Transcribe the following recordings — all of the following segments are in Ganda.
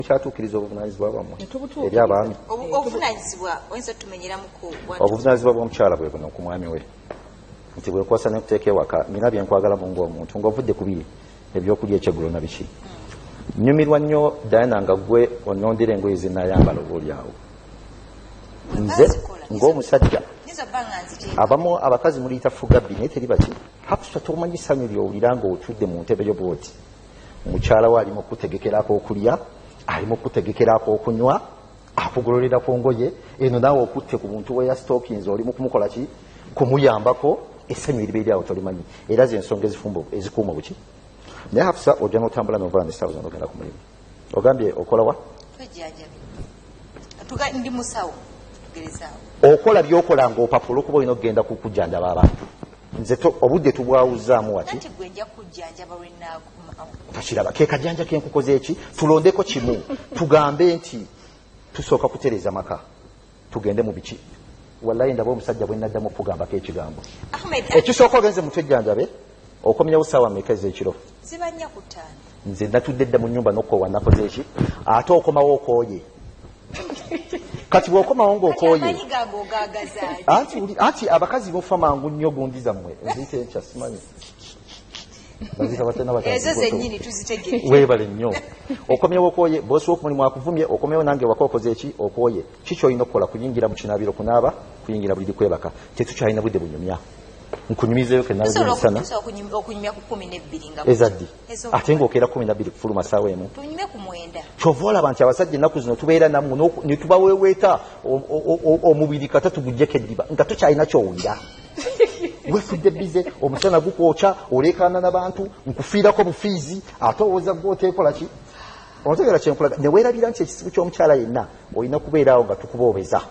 Kyatuukiriza obuvunaanyizibwa bwammwe eri abaami. Obuvunaanyizibwa bw'omukyala bwe buno ku mwami we nti bwekwasa ne kuteeka ewaka nina bye nkwagalamu ng'omuntu ng'ovudde ku biri ebyokulya ekyeggulo na biki. Nnyumirwa nnyo Diana nga ggwe onnondera engoye ze nnaayambala oboolyawo. Nze ng'omusajja abamu abakazi muliyita fugabbi naye teri baki hakusa tomanyi ssanyu ly'owulira ng'otudde mu ntebe y'obooti mukyala we alimu okutegekerako okulya alimu okutegekerako okunywa akugololera ku ngoye eno naawe okutte ku muntu weya stockings olimu kumukola ki kumuyambako essanyu eriba eryawo tolimanyi era z'ensonga ezikuuma buki. Naye hafusa ojja n'otambula n'ovala ne 1000 ogenda ku mulimu ogambye okola wa ndi musawo okola byokola ng'opapula okuba olina okugenda kukujjanjaba abantu. Nze obudde tubwawuzzaamu waki takiraba ke kajjanja kenkukoze eki tulondeko kimu tugambe nti tusooka kutereeza maka tugende mu biki. Wallahi ndaba omusajja bwe naddamu okugambako ekigambo ekisooka ogenze mutwejjanjabe okomyawo ssaawa mmeka ez'ekiro. Nze natudde dda mu nnyumba n'okkowa nakoze eki ate okomawo okooye kati bw'okomawo ng'okooye anti abakazi mufa mangu nnyo gundi zammwe eziyita enkya simanyi weebale nnyo okomyewo okooye boosi w'okumulimu akuvumye okomyewo nange waka okoze eki okooye kiki olina okukola kuyingira mu kinaabiro kunaaba kuyingira buli likwebaka tetukyalina budde bunyumya nkunyumizeeyo kennawemusana ezaddi ate ng'okeera 12 kufuluma ssaawa emu kyova olaba nti abasajja ennaku zino tubeera nammwe ne tubaweweeta omubiri kata tugujjeko eddiba nga tokyalina kyowulira wefudde bize omusana gukwokya oleekaana n'abantu nkufiirako bufiizi ate owooza gwoteekola ki otegeera kyenkulaga ne weerabira nti ekisibu ky'omukyala yenna olina kubeeraawo nga tukuboobeza.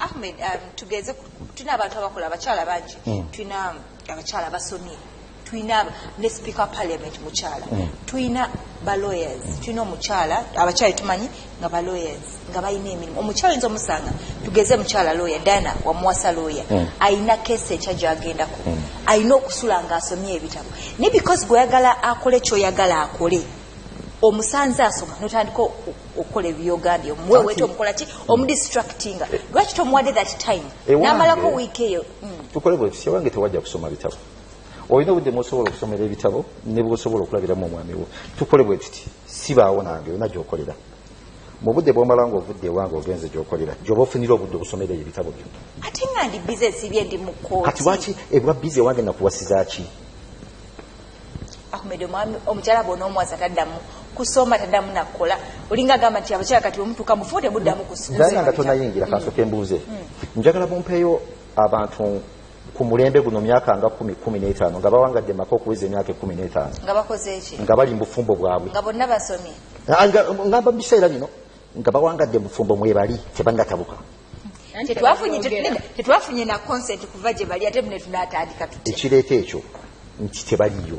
Ahmed, tugeze tulina abantu abakola abakyala bangi tulina abakyala abasomye tulina ne speaker parliament mukyala tulina ba lawyers tulina omukyala abakyala tumanyi nga ba lawyers nga balina emirimu omukyala nzo omusanga tugeze mukyala lawyer Diana wamuwasa lawyer ayina kese ekya gyagendako ayina okusula nga asomye ebitabo ne because gweyagala akole kyoyagala akole omusanze asoma notandika okola ebyogambye omuweweeta omukola ki omudistractinga lwaki tomuwadde that time n'amalako wiiki eyo tukole bwe tusi wange tewajja kusoma bitabo olina obudde mwosobola okusomera ebitabo ne bwosobola okulabiramu omwami wo tukole bwe tuti sibaawo nange olina gyokolera mu budde bwomala ng'ovudde ewange ogenze gyokolera gyoba ofunira obudde obusomera ebitabo byo ate nga ndi bizinesi bye ndi mu kkooti kati lwaki ebwa bizi ewange nakuwasizaaki Ahmed omukyala bona omwasa taddamu kusoma taddamu nakola olinga gamba nti abakyala kati omutuuka mufuute buddamu kusuuza nga tonayingira kansooka embuuze njagala bumpeeyo abantu ku mulembe guno myaka nga 10-15 nga bawangadde maka okuweza emyaka 15 nga bakoze eki nga bali mu bufumbo bwabwe nga bonna basomye ngamba biseera bino nga bawangadde mu bufumbo mwebali tebannatabuka tetwafunye na consent kuva gye bali ate mune tunatandika tuti ekireeta ekyo nti tebaliyo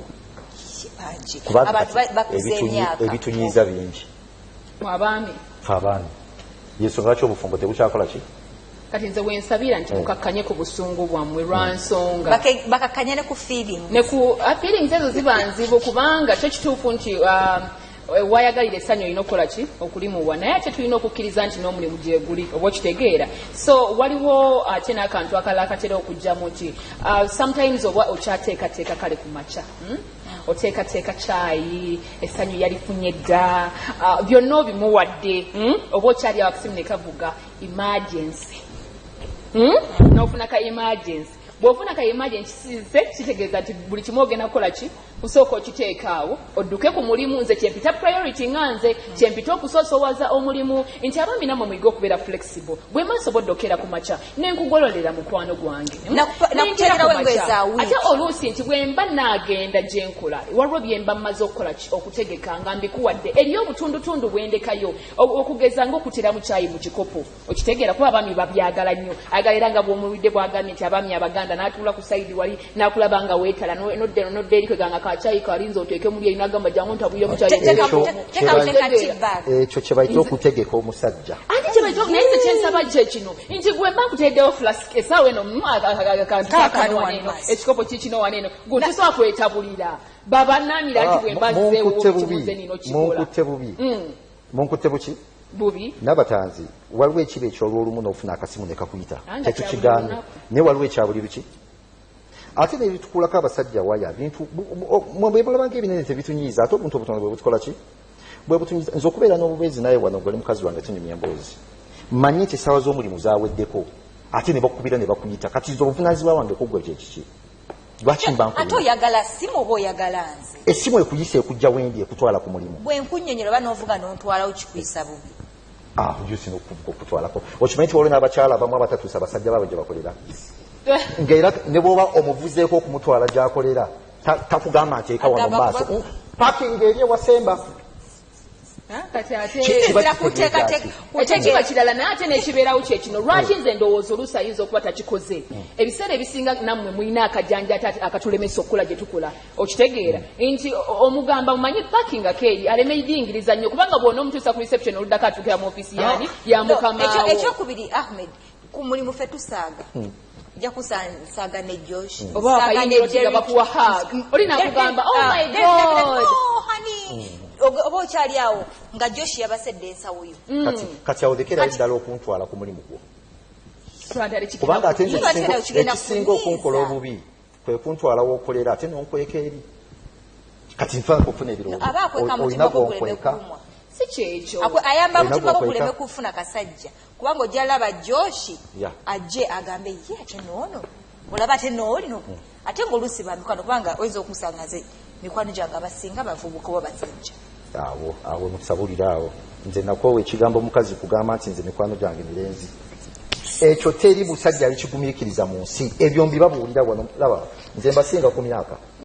ebitunyiza bingi abaami yensonga lwaki obufumbo tebukyakola ki kati nze wensabira nti mukakkanye ku busungu bwammwe lwa nsonga bakakkanye ne ku feelings feelings ezo ziba nzibu kubanga kyo kituufu nti wayagalira essanyu olina okukola ki okulimuwa naye ate tulina okukkiriza nti n'omulimu gye guli oba okitegeera so waliwo ate n'akantu akalala akatera okujjamu nti sometimes oba okyateekateeka kale ku makya oteekateeka caayi essanyu yalifunye dda byonna obimuwadde oba okyali awakisimu ne kavuga emergency n'ofuna ka emergency bw'ofuna ka emergency kitegeeza nti buli kimu ogenda kukola ki kusooka okiteekaawo odduke ku mulimu nze kyempita priority nga nze kyempita okusoosowaza omulimu nti abaami nammwe muyige okubeera flexible bwe maasobodde okeera ku makya nenkugololera mukwano gwange ate oluusi nti bwe mba naagenda gye nkola waliwo bye mba mmaze okukola okutegeka nga mbikuwadde eri obutundutundu bwendekayo okugeza ng'okutera mu kyayi mu kikopo okitegeera kuba abaami babyagala nnyo ayagala era nga bw'omuwidde bwagambye nti abaami abaganda n'atuula ku sayidi wali n'akulaba nga weetala nodde eri kweganga kacyayi kalinza oteeke muli erina gamba jangu ntabuye mukyayi ekyo kye bayita okutegeka omusajja ate kye bayita naye nze kyensaba kye kino nti gwe mba nkuteddewo flask esaawa eno akantu kakano waneeno ekikopo kikino waneeno gwe tosobola kwetabulira babanamira nti bwe mba nzeewo kimuze nino kikola munkutte bubi munkutte buki bubi n'abatanzi waliwo ekiba ekyolwolumu n'ofuna akasimu ne kakuyita Anga tetukigaanye naye waliwo ekyabuli biki ate nebitukulako abasajja waya bintu bwebulabanga ebinene tebitunyiiza ate obuntu obutono bwe butukola ki bwe butunyiiza nze okubeera n'obubeezi naye wano gwali mukazi wange tunyumya emboozi manye nti essaawa z'omulimu zaweddeko ate ne bakubira ne bakuyita kati nze obuvunaanyizibwa wange kuggwe kyekiki lwaki mbankubira ate oyagala simu oba oyagala nze essimu ekuyisa ekujja wendi ekutwala ku mulimu bwe nkunnyonnyola oba n'ovuga n'ontwalawo kikuyisa bubi ojusi n'okutwalako okimanyi nti waliwo n'abakyala abamu abatatuusa abasajja baabwe gye bakolera ngaera ne bw'oba omuvuzeeko okumutwala gy'akolera takugamba nti eka wano maaso pakingi eri ewasemba kati ate ekiba kirala naye ate n'ekibeerawo kyekino lwaki nze ndowooza oluusi ayinza okuba takikoze ebiseera ebisinga nammwe mulina akajanja ate akatulemesa okukola gye tukola okitegeera nti omugamba mumanyi paking akeeri aleme yingiriza nnyo kubanga bwona omutuusa ku reception oluddako atuukira mu ofiisi yaani yamukamaawo ekyokubiri Ahmed ku mulimu ffe tusaaga ojja kusaaga ne Josh oba wakayingiro tiga bakuwa hug olina akugamba oh my god oba okyali awo nga Josh yabasedde ensawo yo kati awo lekerayo ddala okuntwala ku mulimu gwo kubanga ate ekisinga okunkola obubi kwe kuntwala w'okolera ate n'onkweka eri kati nfa kufuna ebirowoozo olina gw'onkweka si kyekyo ayamba mutima gwo kuleme kufuna kasajja kubanga ojja laba Josh ajje agambe ye ate noono olaba ate noolino ate ng'oluusi ba mikwano kubanga oyinza okumusanga nze mikwano gyange abasinga bavubuka oba basajja awo mutusabulira awo nze nakoowa ekigambo omukazi kugamba nti nze mikwano gyange mirenzi ekyo teri musajja alikigumiikiriza mu nsi ebyo mbibabuulira wano laba nze mbasinga ku myaka